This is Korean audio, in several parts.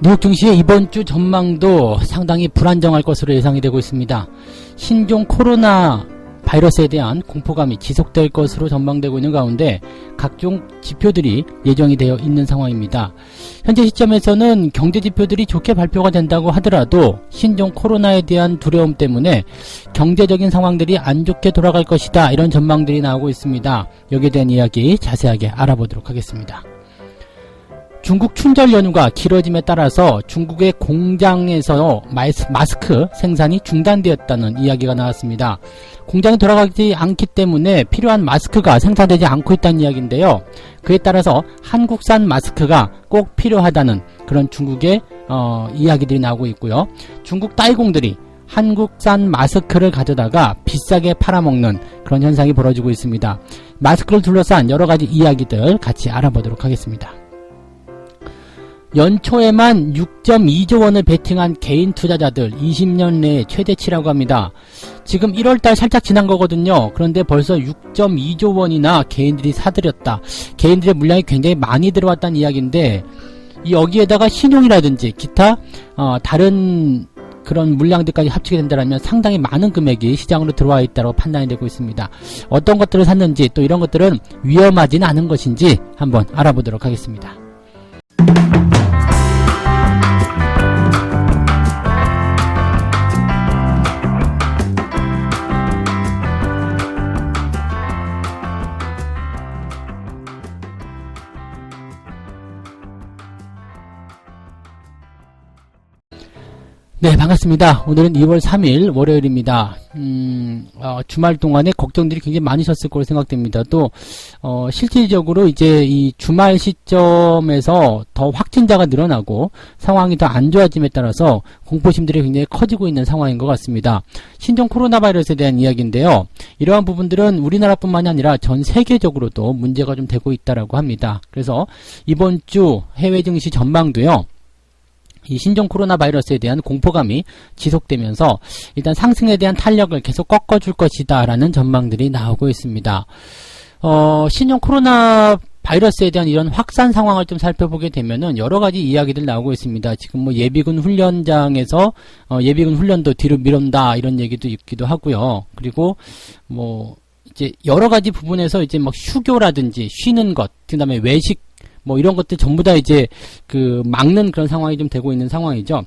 뉴욕 증시의 이번 주 전망도 상당히 불안정할 것으로 예상이 되고 있습니다. 신종 코로나 바이러스에 대한 공포감이 지속될 것으로 전망되고 있는 가운데 각종 지표들이 예정이 되어 있는 상황입니다. 현재 시점에서는 경제 지표들이 좋게 발표가 된다고 하더라도 신종 코로나에 대한 두려움 때문에 경제적인 상황들이 안 좋게 돌아갈 것이다, 이런 전망들이 나오고 있습니다. 여기에 대한 이야기 자세하게 알아보도록 하겠습니다. 중국 춘절 연휴가 길어짐에 따라서 중국의 공장에서 마스크 생산이 중단되었다는 이야기가 나왔습니다. 공장이 돌아가지 않기 때문에 필요한 마스크가 생산되지 않고 있다는 이야기인데요. 그에 따라서 한국산 마스크가 꼭 필요하다는 그런 중국의 이야기들이 나오고 있고요. 중국 따이공들이 한국산 마스크를 가져다가 비싸게 팔아먹는 그런 현상이 벌어지고 있습니다. 마스크를 둘러싼 여러가지 이야기들 같이 알아보도록 하겠습니다. 연초에만 6.2조 원을 베팅한 개인 투자자들 20년 내에 최대치라고 합니다. 지금 1월달 살짝 지난 거거든요. 그런데 벌써 6.2조 원이나 개인들이 사들였다. 개인들의 물량이 굉장히 많이 들어왔다는 이야기인데, 여기에다가 신용이라든지 기타 다른 그런 물량들까지 합치게 된다면 상당히 많은 금액이 시장으로 들어와 있다고 판단이 되고 있습니다. 어떤 것들을 샀는지, 또 이런 것들은 위험하진 않은 것인지 한번 알아보도록 하겠습니다. 네, 반갑습니다. 오늘은 2월 3일 월요일입니다. 주말 동안에 걱정들이 굉장히 많으셨을 거로 생각됩니다. 또 실질적으로 이제 이 주말 시점에서 더 확진자가 늘어나고 상황이 더 안 좋아짐에 따라서 공포심들이 굉장히 커지고 있는 상황인 것 같습니다. 신종 코로나 바이러스에 대한 이야기인데요. 이러한 부분들은 우리나라뿐만이 아니라 전 세계적으로도 문제가 좀 되고 있다라고 합니다. 그래서 이번 주 해외 증시 전망도요, 이 신종 코로나 바이러스에 대한 공포감이 지속되면서 일단 상승에 대한 탄력을 계속 꺾어줄 것이다 라는 전망들이 나오고 있습니다. 신종 코로나 바이러스에 대한 이런 확산 상황을 좀 살펴보게 되면은 여러가지 이야기들 나오고 있습니다. 지금 뭐 예비군 훈련장에서 예비군 훈련도 뒤로 미룬다, 이런 얘기도 있기도 하고요. 그리고 뭐 이제 여러가지 부분에서 이제 막 휴교라든지 쉬는 것, 그 다음에 외식, 뭐 이런 것들 전부 다 이제 막는 그런 상황이 좀 되고 있는 상황이죠.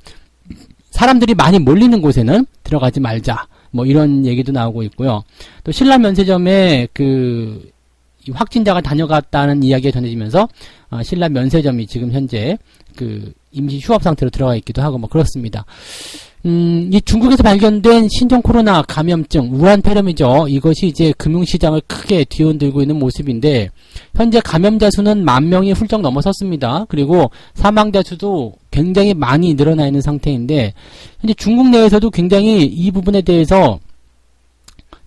사람들이 많이 몰리는 곳에는 들어가지 말자, 뭐 이런 얘기도 나오고 있고요. 또 신라 면세점에 이 확진자가 다녀갔다는 이야기가 전해지면서 신라 면세점이 지금 현재 임시 휴업 상태로 들어가 있기도 하고 뭐 그렇습니다. 이 중국에서 발견된 신종 코로나 감염증 우한 폐렴이죠. 이것이 이제 금융시장을 크게 뒤흔들고 있는 모습인데, 현재 감염자 수는 10,000명이 훌쩍 넘어섰습니다. 그리고 사망자 수도 굉장히 많이 늘어나 있는 상태인데, 현재 중국 내에서도 굉장히 이 부분에 대해서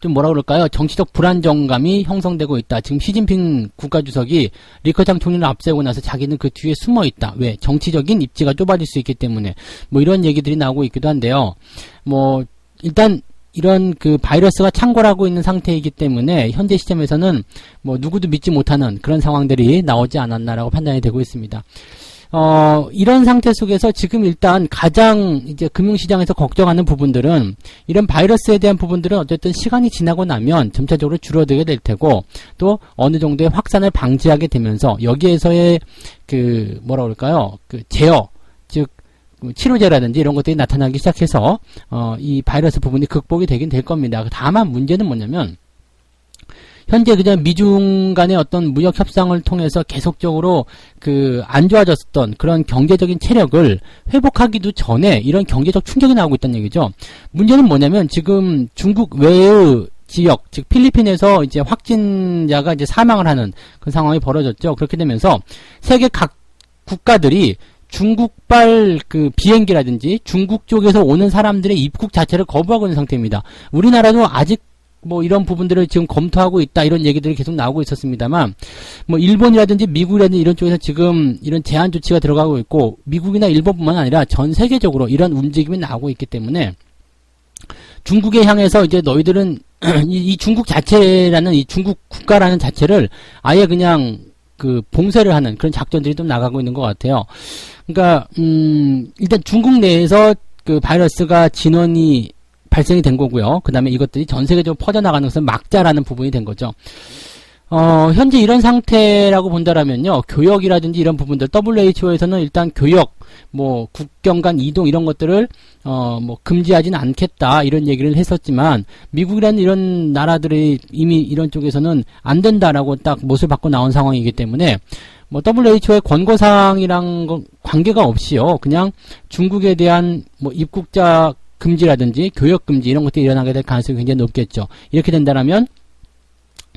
좀 뭐라 그럴까요? 정치적 불안정감이 형성되고 있다. 지금 시진핑 국가주석이 리커창 총리를 앞세우고 나서 자기는 그 뒤에 숨어 있다. 왜? 정치적인 입지가 좁아질 수 있기 때문에. 뭐 이런 얘기들이 나오고 있기도 한데요. 뭐 일단 이런 바이러스가 창궐하고 있는 상태이기 때문에 현재 시점에서는 뭐 누구도 믿지 못하는 그런 상황들이 나오지 않았나라고 판단이 되고 있습니다. 이런 상태 속에서 지금 일단 가장 이제 금융시장에서 걱정하는 부분들은, 이런 바이러스에 대한 부분들은 어쨌든 시간이 지나고 나면 점차적으로 줄어들게 될 테고, 또 어느 정도의 확산을 방지하게 되면서 여기에서의 뭐라 그럴까요? 제어, 즉 치료제라든지 이런 것들이 나타나기 시작해서 이 바이러스 부분이 극복이 되긴 될 겁니다. 다만 문제는 뭐냐면, 현재 그냥 미중 간의 어떤 무역 협상을 통해서 계속적으로 안 좋아졌던 그런 경제적인 체력을 회복하기도 전에 이런 경제적 충격이 나오고 있다는 얘기죠. 문제는 뭐냐면, 지금 중국 외의 지역, 즉 필리핀에서 이제 확진자가 이제 사망을 하는 그 상황이 벌어졌죠. 그렇게 되면서 세계 각 국가들이 중국발 비행기라든지 중국 쪽에서 오는 사람들의 입국 자체를 거부하고 있는 상태입니다. 우리나라도 아직 뭐 이런 부분들을 지금 검토하고 있다, 이런 얘기들이 계속 나오고 있었습니다만, 뭐 일본이라든지 미국이라든지 이런 쪽에서 지금 이런 제한 조치가 들어가고 있고, 미국이나 일본뿐만 아니라 전 세계적으로 이런 움직임이 나오고 있기 때문에 중국에 향해서 이제 너희들은 이 중국 자체라는, 이 중국 국가라는 자체를 아예 그냥 그 봉쇄를 하는 그런 작전들이 좀 나가고 있는 것 같아요. 그러니까 일단 중국 내에서 그 바이러스가 진원이 발생이 된 거고요. 그 다음에 이것들이 전 세계적으로 퍼져나가는 것은 막자라는 부분이 된 거죠. 현재 이런 상태라고 본다라면요, 교역이라든지 이런 부분들, WHO에서는 일단 교역, 뭐, 국경 간 이동 이런 것들을, 뭐, 금지하지는 않겠다, 이런 얘기를 했었지만, 미국이라는 이런 나라들이 이미 이런 쪽에서는 안 된다라고 딱 못을 받고 나온 상황이기 때문에, 뭐, WHO의 권고사항이랑 관계가 없이요, 그냥 중국에 대한 뭐, 입국자 금지라든지 교역 금지 이런 것들이 일어나게 될 가능성이 굉장히 높겠죠. 이렇게 된다라면,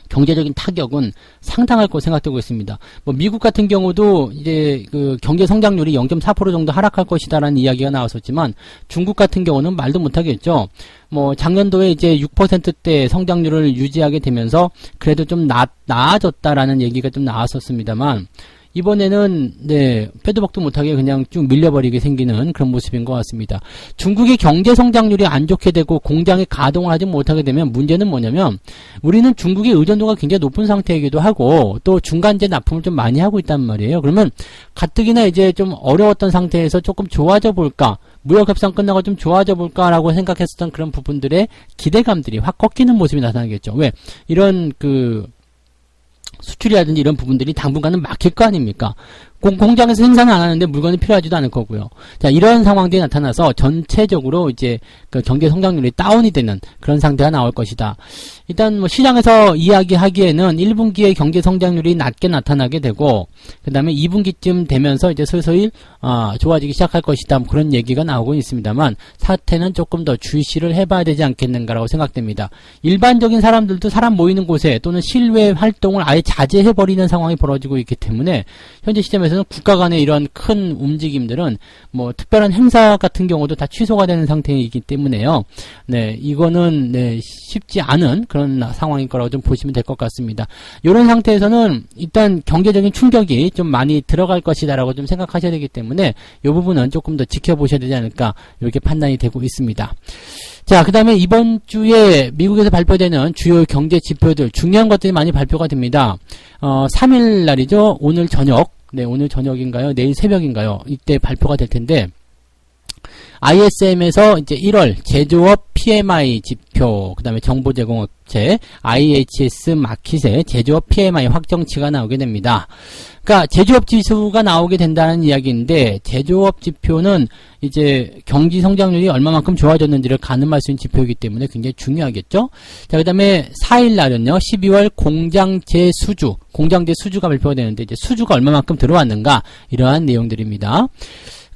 경제적인 타격은 상당할 것으로 생각되고 있습니다. 뭐 미국 같은 경우도 이제 그 경제 성장률이 0.4% 정도 하락할 것이다라는 이야기가 나왔었지만 중국 같은 경우는 말도 못하겠죠. 뭐 작년도에 이제 6%대 성장률을 유지하게 되면서 그래도 좀 나아졌다라는 얘기가 좀 나왔었습니다만 이번에는 네 빼도 박도 못하게 그냥 쭉 밀려버리게 생기는 그런 모습인 것 같습니다. 중국의 경제 성장률이 안 좋게 되고 공장이 가동을 하지 못하게 되면 문제는 뭐냐면 우리는 중국의 의존도가 굉장히 높은 상태이기도 하고 또 중간재 납품을 좀 많이 하고 있단 말이에요. 그러면 가뜩이나 이제 좀 어려웠던 상태에서 조금 좋아져 볼까, 무역협상 끝나고 좀 좋아져 볼까라고 생각했었던 그런 부분들의 기대감들이 확 꺾이는 모습이 나타나겠죠. 왜? 이런 그 수출이라든지 이런 부분들이 당분간은 막힐 거 아닙니까? 공장에서 생산을 안 하는데 물건이 필요하지도 않을 거고요. 자, 이런 상황들이 나타나서 전체적으로 이제 그 경제 성장률이 다운이 되는 그런 상태가 나올 것이다. 일단 뭐 시장에서 이야기하기에는 1분기에 경제 성장률이 낮게 나타나게 되고 그 다음에 2분기쯤 되면서 이제 슬슬 좋아지기 시작할 것이다. 뭐 그런 얘기가 나오고 있습니다만 사태는 조금 더 주시를 해봐야 되지 않겠는가라고 생각됩니다. 일반적인 사람들도 사람 모이는 곳에 또는 실외 활동을 아예 자제해버리는 상황이 벌어지고 있기 때문에 현재 시점에서는 국가 간의 이런 큰 움직임들은 뭐 특별한 행사 같은 경우도 다 취소가 되는 상태이기 때문에요. 네, 이거는 네, 쉽지 않은 그런 상황일 거라고 좀 보시면 될 것 같습니다. 이런 상태에서는 일단 경제적인 충격이 좀 많이 들어갈 것이다라고 좀 생각하셔야 되기 때문에 이 부분은 조금 더 지켜보셔야 되지 않을까 이렇게 판단이 되고 있습니다. 자, 그 다음에 이번 주에 미국에서 발표되는 주요 경제 지표들 중요한 것들이 많이 발표가 됩니다. 3일 날이죠. 오늘 저녁. 네, 오늘 저녁인가요? 내일 새벽인가요? 이때 발표가 될 텐데, ISM에서 이제 1월 제조업 PMI 지표, 그 다음에 정보제공업체 IHS 마켓의 제조업 PMI 확정치가 나오게 됩니다. 그러니까 제조업 지수가 나오게 된다는 이야기인데 제조업 지표는 이제 경기 성장률이 얼마만큼 좋아졌는지를 가늠할 수 있는 지표이기 때문에 굉장히 중요하겠죠. 자, 그 다음에 4일 날은요 12월 공장재 수주가 발표가 되는데 이제 수주가 얼마만큼 들어왔는가 이러한 내용들입니다.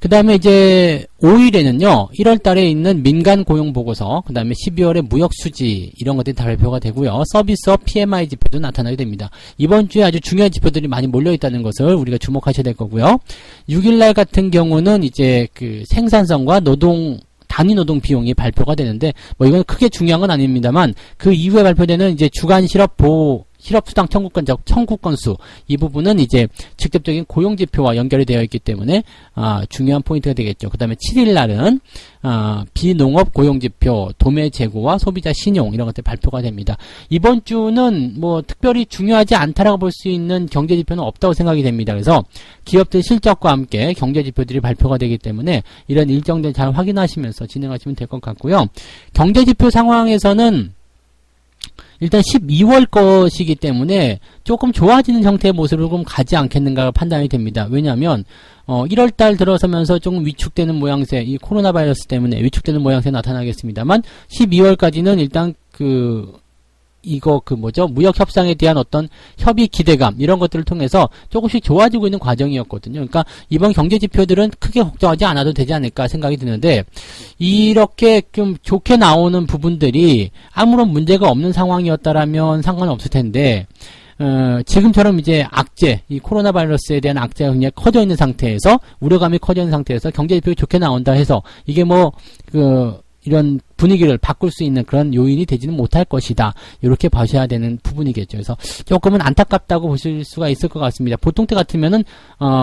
그 다음에 이제 5일에는요 1월 달에 있는 민간 고용 보고서, 그 다음에 12월에 무역 수지 이런 것들이 다 발표가 되고요. 서비스업 PMI 지표도 나타나게 됩니다. 이번 주에 아주 중요한 지표들이 많이 몰려 있다는 것을 우리가 주목하셔야 될 거고요. 6일 날 같은 경우는 이제 그 생산성과 단위 노동 비용이 발표가 되는데 뭐 이건 크게 중요한 건 아닙니다만 그 이후에 발표되는 이제 주간 실업수당 청구 건수 이 부분은 이제 직접적인 고용지표와 연결이 되어 있기 때문에 중요한 포인트가 되겠죠. 그 다음에 7일 날은 비농업 고용지표, 도매 재고와 소비자 신용 이런 것들 발표가 됩니다. 이번 주는 뭐 특별히 중요하지 않다라고 볼 수 있는 경제지표는 없다고 생각이 됩니다. 그래서 기업들 실적과 함께 경제지표들이 발표가 되기 때문에 이런 일정들 잘 확인하시면서 진행하시면 될 것 같고요. 경제지표 상황에서는 일단 12월 것이기 때문에 조금 좋아지는 형태의 모습으로 좀 가지 않겠는가 판단이 됩니다. 왜냐하면 1월달 들어서면서 조금 위축되는 모양새, 이 코로나 바이러스 때문에 위축되는 모양새 나타나겠습니다만 12월까지는 일단 무역 협상에 대한 어떤 협의 기대감 이런 것들을 통해서 조금씩 좋아지고 있는 과정이었거든요. 그러니까 이번 경제 지표들은 크게 걱정하지 않아도 되지 않을까 생각이 드는데 이렇게 좀 좋게 나오는 부분들이 아무런 문제가 없는 상황이었다라면 상관없을 텐데 지금처럼 이제 이 코로나 바이러스에 대한 악재가 굉장히 커져 있는 상태에서 우려감이 커져 있는 상태에서 경제 지표가 좋게 나온다 해서 이게 이런 분위기를 바꿀 수 있는 그런 요인이 되지는 못할 것이다. 이렇게 보셔야 되는 부분이겠죠. 그래서 조금은 안타깝다고 보실 수가 있을 것 같습니다. 보통 때 같으면은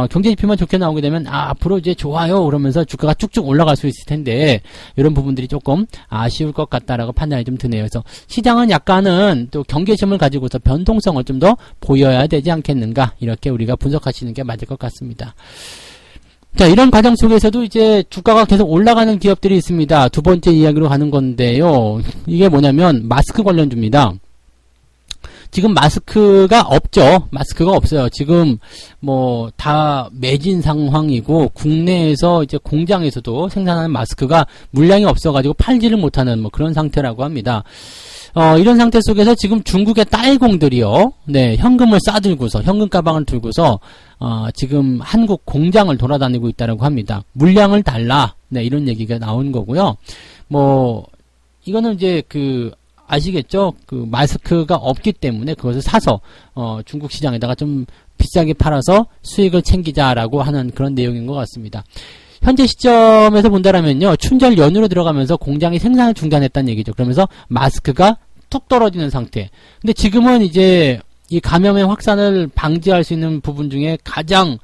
경제지표만 좋게 나오게 되면 앞으로 이제 좋아요 그러면서 주가가 쭉쭉 올라갈 수 있을 텐데 이런 부분들이 조금 아쉬울 것 같다라고 판단이 좀 드네요. 그래서 시장은 약간은 또 경계심을 가지고서 변동성을 좀 더 보여야 되지 않겠는가, 이렇게 우리가 분석하시는 게 맞을 것 같습니다. 자, 이런 과정 속에서도 이제 주가가 계속 올라가는 기업들이 있습니다. 두 번째 이야기로 가는 건데요. 이게 뭐냐면 마스크 관련주입니다. 지금 마스크가 없죠. 마스크가 없어요. 지금 뭐 다 매진 상황이고 국내에서 이제 공장에서도 생산하는 마스크가 물량이 없어가지고 팔지를 못하는 뭐 그런 상태라고 합니다. 이런 상태 속에서 지금 중국의 딸공들이요, 네, 현금을 싸들고서, 현금 가방을 들고서, 지금 한국 공장을 돌아다니고 있다고 합니다. 물량을 달라. 네, 이런 얘기가 나온 거고요. 뭐, 이거는 이제 아시겠죠? 마스크가 없기 때문에 그것을 사서, 중국 시장에다가 좀 비싸게 팔아서 수익을 챙기자라고 하는 그런 내용인 것 같습니다. 현재 시점에서 본다라면요, 춘절 연휴로 들어가면서 공장이 생산을 중단했다는 얘기죠. 그러면서 마스크가 툭 떨어지는 상태. 근데 지금은 이제 이 감염의 확산을 방지할 수 있는 부분 중에 가장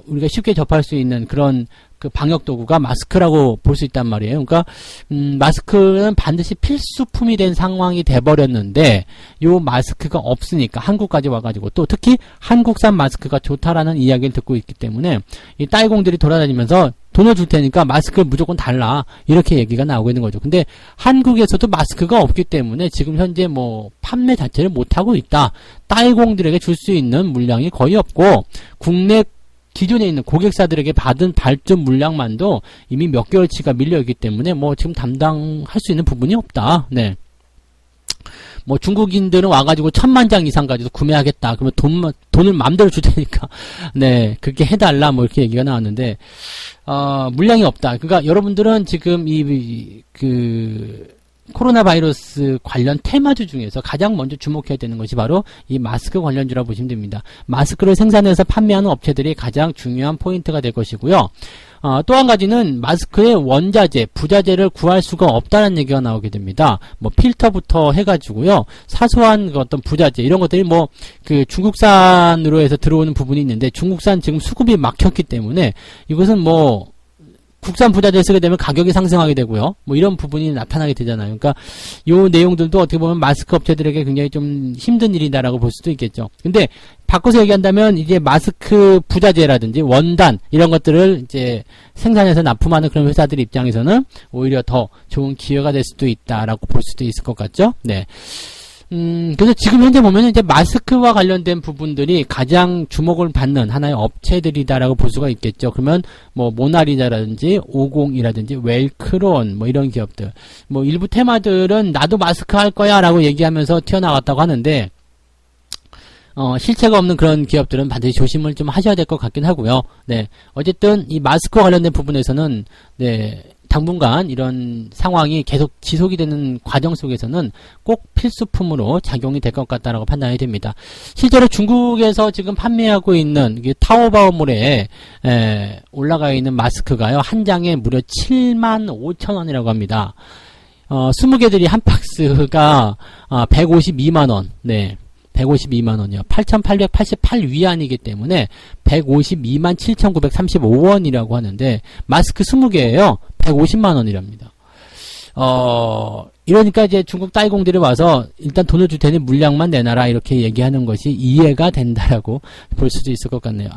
우리가 쉽게 접할 수 있는 그런 방역 도구가 마스크라고 볼 수 있단 말이에요. 그러니까 마스크는 반드시 필수품이 된 상황이 돼버렸는데 요 마스크가 없으니까 한국까지 와가지고, 또 특히 한국산 마스크가 좋다라는 이야기를 듣고 있기 때문에 이 딸공들이 돌아다니면서 돈을 줄 테니까 마스크를 무조건 달라, 이렇게 얘기가 나오고 있는 거죠. 근데 한국에서도 마스크가 없기 때문에 지금 현재 뭐 판매 자체를 못하고 있다. 딸공들에게 줄 수 있는 물량이 거의 없고, 국내 기존에 있는 고객사들에게 받은 발주 물량만도 이미 몇 개월치가 밀려있기 때문에 뭐 지금 담당할 수 있는 부분이 없다. 네. 뭐 중국인들은 와가지고 1000만 장 이상 가지고 구매하겠다. 그러면 돈을 마음대로 줄 테니까, 네, 그렇게 해달라, 뭐 이렇게 얘기가 나왔는데, 물량이 없다. 그러니까 여러분들은 지금 코로나 바이러스 관련 테마주 중에서 가장 먼저 주목해야 되는 것이 바로 이 마스크 관련주라고 보시면 됩니다. 마스크를 생산해서 판매하는 업체들이 가장 중요한 포인트가 될 것이고요. 또 한 가지는 마스크의 원자재, 부자재를 구할 수가 없다는 얘기가 나오게 됩니다. 뭐 필터부터 해가지고요, 사소한 어떤 부자재 이런 것들이 뭐 중국산으로 해서 들어오는 부분이 있는데, 중국산 지금 수급이 막혔기 때문에 이것은 뭐 국산 부자재를 쓰게 되면 가격이 상승하게 되고요. 뭐 이런 부분이 나타나게 되잖아요. 그러니까 요 내용들도 어떻게 보면 마스크 업체들에게 굉장히 좀 힘든 일이다라고 볼 수도 있겠죠. 근데 바꿔서 얘기한다면 이제 마스크 부자재라든지 원단 이런 것들을 이제 생산해서 납품하는 그런 회사들 입장에서는 오히려 더 좋은 기회가 될 수도 있다라고 볼 수도 있을 것 같죠. 네. 그래서 지금 현재 보면 이제 마스크와 관련된 부분들이 가장 주목을 받는 하나의 업체들이다라고 볼 수가 있겠죠. 그러면 뭐 모나리자라든지 오공이라든지 웰크론 뭐 이런 기업들, 뭐 일부 테마들은 나도 마스크 할 거야라고 얘기하면서 튀어나왔다고 하는데, 실체가 없는 그런 기업들은 반드시 조심을 좀 하셔야 될 것 같긴 하고요. 네. 어쨌든 이 마스크와 관련된 부분에서는, 네, 당분간 이런 상황이 계속 지속이 되는 과정 속에서는 꼭 필수품으로 작용이 될 것 같다라고 판단이 됩니다. 실제로 중국에서 지금 판매하고 있는 타오바오몰에 올라가 있는 마스크가요, 한 장에 무려 75,000원이라고 합니다. 20개들이 한 박스가 152만원. 네. 152만원이요. 8,888 위안이기 때문에 152만 7,935원이라고 하는데, 마스크 20개예요. 150만원이랍니다. 이러니까 이제 중국 딸공들이 와서 일단 돈을 줄 테니 물량만 내놔라, 이렇게 얘기하는 것이 이해가 된다라고 볼 수도 있을 것 같네요.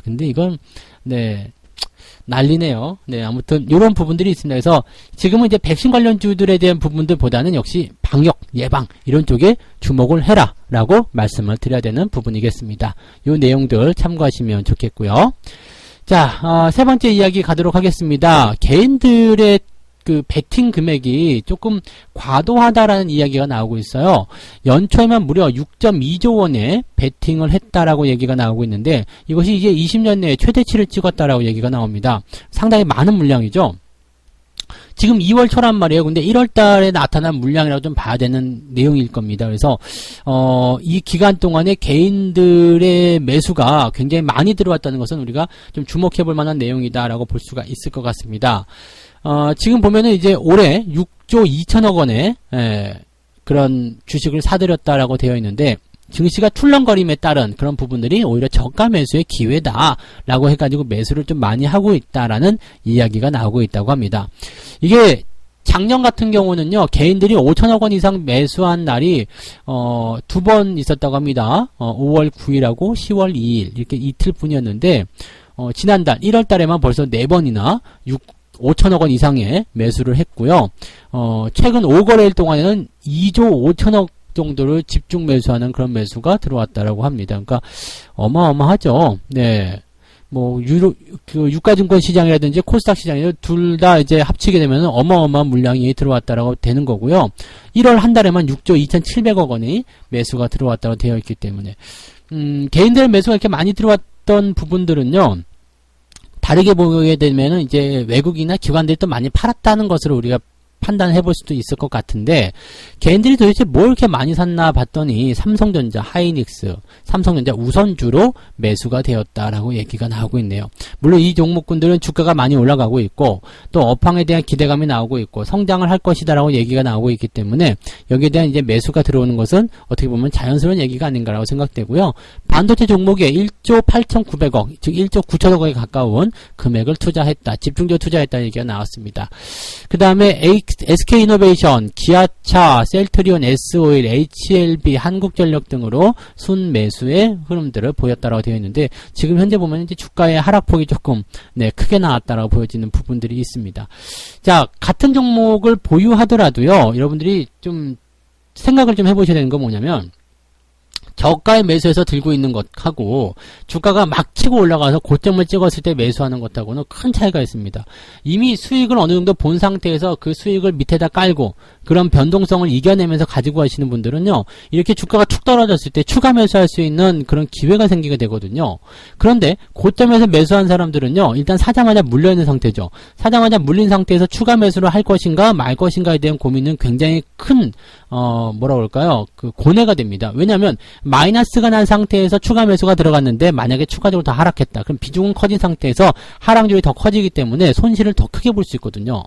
근데 이건, 네, 난리네요. 네, 아무튼 이런 부분들이 있습니다. 그래서 지금은 이제 백신 관련주들에 대한 부분들보다는 역시 방역, 예방 이런 쪽에 주목을 해라 라고 말씀을 드려야 되는 부분이겠습니다. 이 내용들 참고하시면 좋겠고요. 자, 세 번째 이야기 가도록 하겠습니다. 개인들의 베팅 금액이 조금 과도하다라는 이야기가 나오고 있어요. 연초에만 무려 6.2조 원의 베팅을 했다라고 얘기가 나오고 있는데, 이것이 이제 20년 내에 최대치를 찍었다라고 얘기가 나옵니다. 상당히 많은 물량이죠. 지금 2월 초란 말이에요. 근데 1월 달에 나타난 물량이라고 좀 봐야 되는 내용일 겁니다. 그래서 이 기간 동안에 개인들의 매수가 굉장히 많이 들어왔다는 것은 우리가 좀 주목해 볼 만한 내용이다라고 볼 수가 있을 것 같습니다. 지금 보면은 이제 올해 6조 2천억 원의 그런 주식을 사들였다라고 되어 있는데, 증시가 툴렁거림에 따른 그런 부분들이 오히려 저가 매수의 기회다라고 해가지고 매수를 좀 많이 하고 있다라는 이야기가 나오고 있다고 합니다. 이게 작년 같은 경우는요, 개인들이 5천억 원 이상 매수한 날이 2번 있었다고 합니다. 5월 9일하고 10월 2일 이렇게 이틀 뿐이었는데, 지난달 1월 달에만 벌써 4번이나 5천억 원 이상의 매수를 했고요. 최근 5거래일 동안에는 2조 5천억 정도를 집중 매수하는 그런 매수가 들어왔다라고 합니다. 그러니까 어마어마하죠. 네. 뭐 유가증권 시장이라든지 코스닥 시장이 둘 다 이제 합치게 되면 어마어마한 물량이 들어왔다라고 되는 거고요. 1월 한 달에만 6조 2,700억 원이 매수가 들어왔다고 되어 있기 때문에 개인들의 매수가 이렇게 많이 들어왔던 부분들은요. 다르게 보게 되면은 이제 외국이나 기관들이 또 많이 팔았다는 것으로 우리가 판단해 볼 수도 있을 것 같은데, 개인들이 도대체 뭘 이렇게 많이 샀나 봤더니 삼성전자, 하이닉스, 삼성전자 우선주로 매수가 되었다라고 얘기가 나오고 있네요. 물론 이 종목군들은 주가가 많이 올라가고 있고 또 업황에 대한 기대감이 나오고 있고 성장을 할 것이다라고 얘기가 나오고 있기 때문에 여기에 대한 이제 매수가 들어오는 것은 어떻게 보면 자연스러운 얘기가 아닌가라고 생각되고요. 반도체 종목에 1조 8,900억, 즉 1조 9천억에 가까운 금액을 투자했다, 집중적으로 투자했다는 얘기가 나왔습니다. 그 다음에 SK이노베이션, 기아차, 셀트리온, S오일, HLB, 한국전력 등으로 순매수의 흐름들을 보였다라고 되어 있는데, 지금 현재 보면 이제 주가의 하락폭이 조금 크게 나왔다라고 보여지는 부분들이 있습니다. 자, 같은 종목을 보유하더라도요, 여러분들이 좀 생각을 좀 해보셔야 되는 건 뭐냐면, 저가에 매수해서 들고 있는 것하고 주가가 막 치고 올라가서 고점을 찍었을 때 매수하는 것하고는 큰 차이가 있습니다. 이미 수익을 어느 정도 본 상태에서 그 수익을 밑에다 깔고 그런 변동성을 이겨내면서 가지고 가시는 분들은요, 이렇게 주가가 툭 떨어졌을 때 추가 매수할 수 있는 그런 기회가 생기게 되거든요. 그런데 고점에서 매수한 사람들은요, 일단 사자마자 물려있는 상태죠. 사자마자 물린 상태에서 추가 매수를 할 것인가 말 것인가에 대한 고민은 굉장히 큰 뭐라 그럴까요? 그 고뇌가 됩니다. 왜냐하면 마이너스가 난 상태에서 추가 매수가 들어갔는데 만약에 추가적으로 더 하락했다. 그럼 비중은 커진 상태에서 하락률이 더 커지기 때문에 손실을 더 크게 볼 수 있거든요.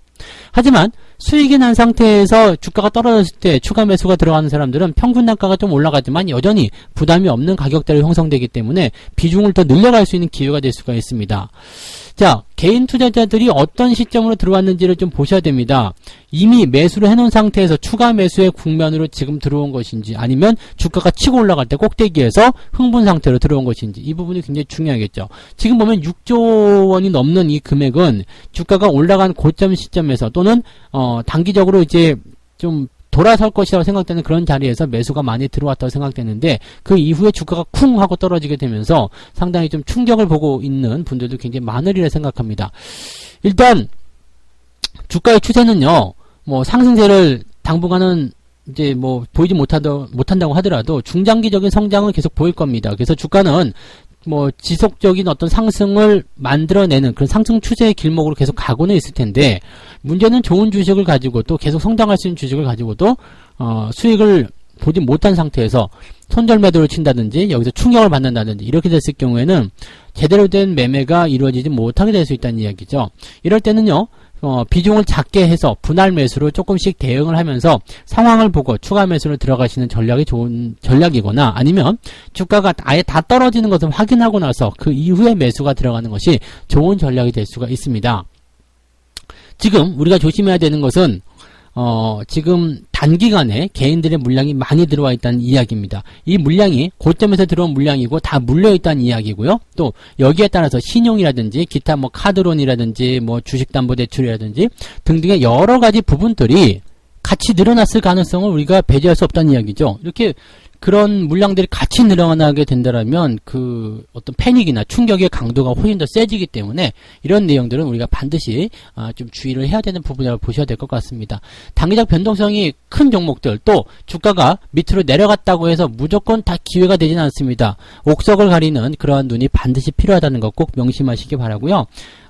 하지만 수익이 난 상태에서 주가가 떨어졌을 때 추가 매수가 들어가는 사람들은 평균 단가가 좀 올라가지만 여전히 부담이 없는 가격대로 형성되기 때문에 비중을 더 늘려갈 수 있는 기회가 될 수가 있습니다. 자, 개인 투자자들이 어떤 시점으로 들어왔는지를 좀 보셔야 됩니다. 이미 매수를 해놓은 상태에서 추가 매수의 국면으로 지금 들어온 것인지, 아니면 주가가 치고 올라갈 때 꼭대기에서 흥분 상태로 들어온 것인지, 이 부분이 굉장히 중요하겠죠. 지금 보면 6조 원이 넘는 이 금액은 주가가 올라간 고점 시점에서 또는 단기적으로 이제 좀 돌아설 것이라고 생각되는 그런 자리에서 매수가 많이 들어왔다고 생각되는데, 그 이후에 주가가 쿵 하고 떨어지게 되면서 상당히 좀 충격을 보고 있는 분들도 굉장히 많으리라 생각합니다. 일단 주가의 추세는요, 뭐 상승세를 당분간은 이제 뭐 보이지 못한다고 하더라도 중장기적인 성장은 계속 보일 겁니다. 그래서 주가는 뭐 지속적인 어떤 상승을 만들어내는 그런 상승 추세의 길목으로 계속 가고는 있을 텐데, 문제는 좋은 주식을 가지고 또 계속 성장할 수 있는 주식을 가지고도 수익을 보지 못한 상태에서 손절 매도를 친다든지 여기서 충격을 받는다든지 이렇게 됐을 경우에는 제대로 된 매매가 이루어지지 못하게 될 수 있다는 이야기죠. 이럴 때는요, 비중을 작게 해서 분할 매수로 조금씩 대응을 하면서 상황을 보고 추가 매수를 들어가시는 전략이 좋은 전략이거나, 아니면 주가가 아예 다 떨어지는 것을 확인하고 나서 그 이후에 매수가 들어가는 것이 좋은 전략이 될 수가 있습니다. 지금 우리가 조심해야 되는 것은 지금 단기간에 개인들의 물량이 많이 들어와 있다는 이야기입니다. 이 물량이 고점에서 들어온 물량이고 다 물려있다는 이야기고요. 또 여기에 따라서 신용이라든지 기타 뭐 카드론이라든지 뭐 주식담보대출이라든지 등등의 여러 가지 부분들이 같이 늘어났을 가능성을 우리가 배제할 수 없다는 이야기죠. 이렇게 그런 물량들이 같이 늘어나게 된다면 그 어떤 패닉이나 충격의 강도가 훨씬 더 세지기 때문에 이런 내용들은 우리가 반드시 좀 주의를 해야 되는 부분이라고 보셔야 될 것 같습니다. 단기적 변동성이 큰 종목들, 또 주가가 밑으로 내려갔다고 해서 무조건 다 기회가 되지는 않습니다. 옥석을 가리는 그러한 눈이 반드시 필요하다는 것 꼭 명심하시기 바라고요.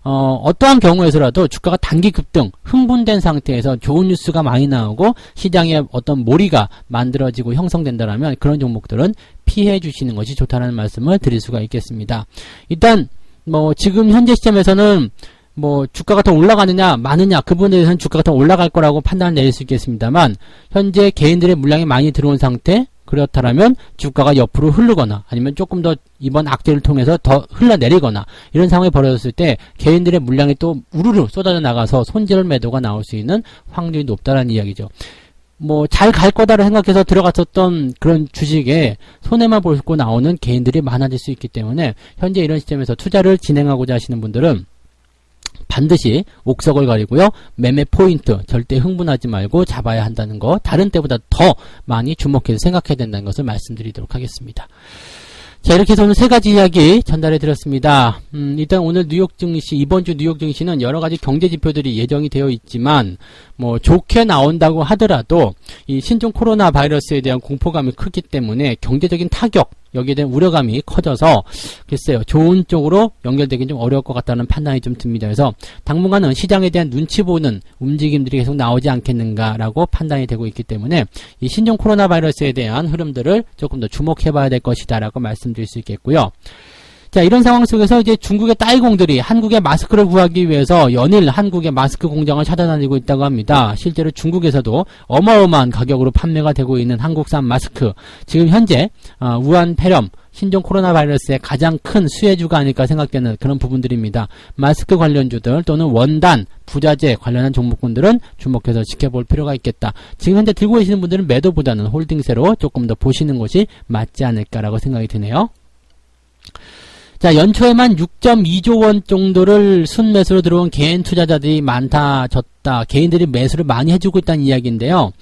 어떠한 경우에서라도 주가가 단기 급등, 흥분된 상태에서 좋은 뉴스가 많이 나오고 시장에 어떤 몰이가 만들어지고 형성된다면 그런 종목들은 피해 주시는 것이 좋다는 말씀을 드릴 수가 있겠습니다. 일단 뭐 지금 현재 시점에서는 뭐 주가가 더 올라가느냐 마느냐 그 부분에 대해서는 주가가 더 올라갈 거라고 판단을 내릴 수 있겠습니다만 현재 개인들의 물량이 많이 들어온 상태 그렇다면 주가가 옆으로 흐르거나 아니면 조금 더 이번 악재를 통해서 더 흘러내리거나 이런 상황이 벌어졌을 때 개인들의 물량이 또 우르르 쏟아져 나가서 손절 매도가 나올 수 있는 확률이 높다라는 이야기죠. 뭐 잘 갈 거다를 생각해서 들어갔었던 그런 주식에 손해만 보고 나오는 개인들이 많아질 수 있기 때문에 현재 이런 시점에서 투자를 진행하고자 하시는 분들은 반드시 옥석을 가리고요. 매매 포인트 절대 흥분하지 말고 잡아야 한다는 거 다른 때보다 더 많이 주목해서 생각해야 된다는 것을 말씀드리도록 하겠습니다. 자, 이렇게 해서 오늘 세 가지 이야기 전달해 드렸습니다. 일단 오늘 뉴욕 증시, 이번 주 뉴욕 증시는 여러 가지 경제 지표들이 예정이 되어 있지만, 뭐, 좋게 나온다고 하더라도, 이 신종 코로나 바이러스에 대한 공포감이 크기 때문에 경제적인 타격, 여기에 대한 우려감이 커져서, 글쎄요, 좋은 쪽으로 연결되긴 좀 어려울 것 같다는 판단이 좀 듭니다. 그래서 당분간은 시장에 대한 눈치 보는 움직임들이 계속 나오지 않겠는가라고 판단이 되고 있기 때문에, 이 신종 코로나 바이러스에 대한 흐름들을 조금 더 주목해 봐야 될 것이다라고 말씀드릴 수 있겠고요. 자, 이런 상황 속에서 이제 중국의 따이공들이 한국의 마스크를 구하기 위해서 연일 한국의 마스크 공장을 찾아다니고 있다고 합니다. 실제로 중국에서도 어마어마한 가격으로 판매가 되고 있는 한국산 마스크. 지금 현재 우한 폐렴 신종 코로나 바이러스의 가장 큰 수혜주가 아닐까 생각되는 그런 부분들입니다. 마스크 관련주들 또는 원단, 부자재 관련한 종목군들은 주목해서 지켜볼 필요가 있겠다. 지금 현재 들고 계시는 분들은 매도보다는 홀딩세로 조금 더 보시는 것이 맞지 않을까라고 생각이 드네요. 자, 연초에만 6.2조 원 정도를 순매수로 들어온 개인 투자자들이 많다졌다. 개인들이 매수를 많이 해주고 있다는 이야기인데요.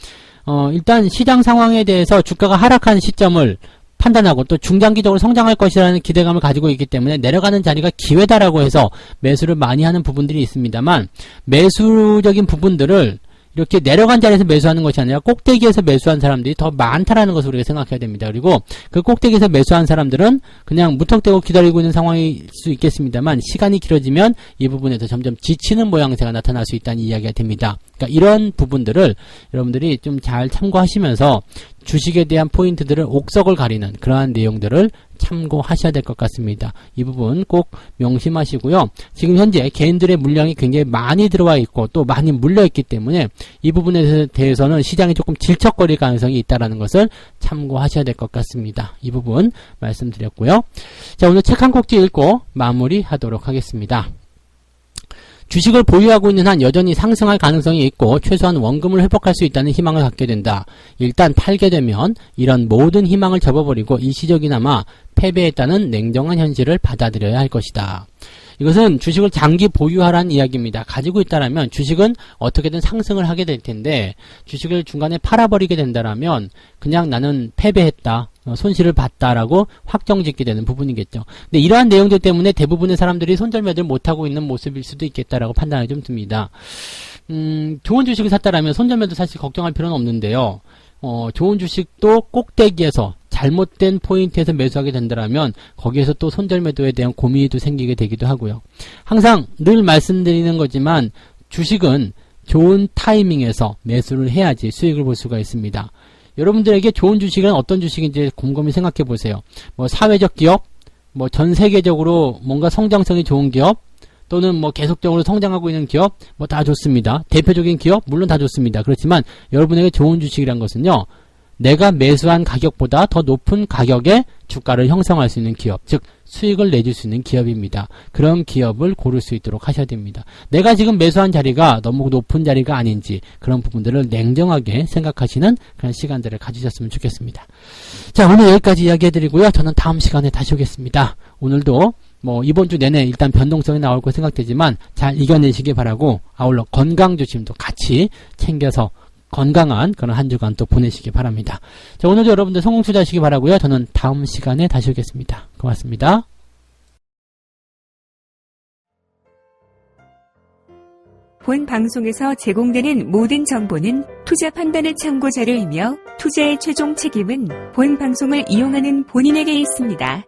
일단 시장 상황에 대해서 주가가 하락한 시점을 판단하고 또 중장기적으로 성장할 것이라는 기대감을 가지고 있기 때문에 내려가는 자리가 기회다라고 해서 매수를 많이 하는 부분들이 있습니다만 매수적인 부분들을 이렇게 내려간 자리에서 매수하는 것이 아니라 꼭대기에서 매수한 사람들이 더 많다라는 것을 우리가 생각해야 됩니다. 그리고 그 꼭대기에서 매수한 사람들은 그냥 무턱대고 기다리고 있는 상황일 수 있겠습니다만 시간이 길어지면 이 부분에서 점점 지치는 모양새가 나타날 수 있다는 이야기가 됩니다. 그러니까 이런 부분들을 여러분들이 좀 잘 참고하시면서 주식에 대한 포인트들을 옥석을 가리는 그러한 내용들을 참고하셔야 될 것 같습니다. 이 부분 꼭 명심하시고요. 지금 현재 개인들의 물량이 굉장히 많이 들어와 있고 또 많이 물려있기 때문에 이 부분에 대해서는 시장이 조금 질척거릴 가능성이 있다는 것을 참고하셔야 될 것 같습니다. 이 부분 말씀드렸고요. 자, 오늘 책 한 꼭지 읽고 마무리하도록 하겠습니다. 주식을 보유하고 있는 한 여전히 상승할 가능성이 있고 최소한 원금을 회복할 수 있다는 희망을 갖게 된다. 일단 팔게 되면 이런 모든 희망을 접어버리고 일시적이나마 패배했다는 냉정한 현실을 받아들여야 할 것이다. 이것은 주식을 장기 보유하라는 이야기입니다. 가지고 있다라면 주식은 어떻게든 상승을 하게 될 텐데 주식을 중간에 팔아버리게 된다라면 그냥 나는 패배했다. 손실을 봤다라고 확정짓게 되는 부분이겠죠. 근데 이러한 내용들 때문에 대부분의 사람들이 손절매도를 못하고 있는 모습일 수도 있겠다라고 판단이 좀 듭니다. 좋은 주식을 샀다라면 손절매도 사실 걱정할 필요는 없는데요. 좋은 주식도 꼭대기에서 잘못된 포인트에서 매수하게 된다면 거기에서 또 손절매도에 대한 고민이 또 생기게 되기도 하고요. 항상 늘 말씀드리는 거지만 주식은 좋은 타이밍에서 매수를 해야지 수익을 볼 수가 있습니다. 여러분들에게 좋은 주식은 어떤 주식인지 곰곰이 생각해 보세요. 뭐 사회적 기업, 뭐 전 세계적으로 뭔가 성장성이 좋은 기업, 또는 뭐 계속적으로 성장하고 있는 기업, 뭐 다 좋습니다. 대표적인 기업, 물론 다 좋습니다. 그렇지만 여러분에게 좋은 주식이란 것은요, 내가 매수한 가격보다 더 높은 가격에 주가를 형성할 수 있는 기업, 즉 수익을 내줄 수 있는 기업입니다. 그런 기업을 고를 수 있도록 하셔야 됩니다. 내가 지금 매수한 자리가 너무 높은 자리가 아닌지 그런 부분들을 냉정하게 생각하시는 그런 시간들을 가지셨으면 좋겠습니다. 자, 오늘 여기까지 이야기해드리고요. 저는 다음 시간에 다시 오겠습니다. 오늘도 뭐 이번 주 내내 일단 변동성이 나올 거 생각되지만 잘 이겨내시기 바라고 아울러 건강 조심도 같이 챙겨서 건강한 그런 한 주간 또 보내시기 바랍니다. 자, 오늘도 여러분들 성공 투자하시기 바라고요. 저는 다음 시간에 다시 오겠습니다. 고맙습니다. 본 방송에서 제공되는 모든 정보는 투자 판단의 참고 자료이며 투자의 최종 책임은 본 방송을 이용하는 본인에게 있습니다.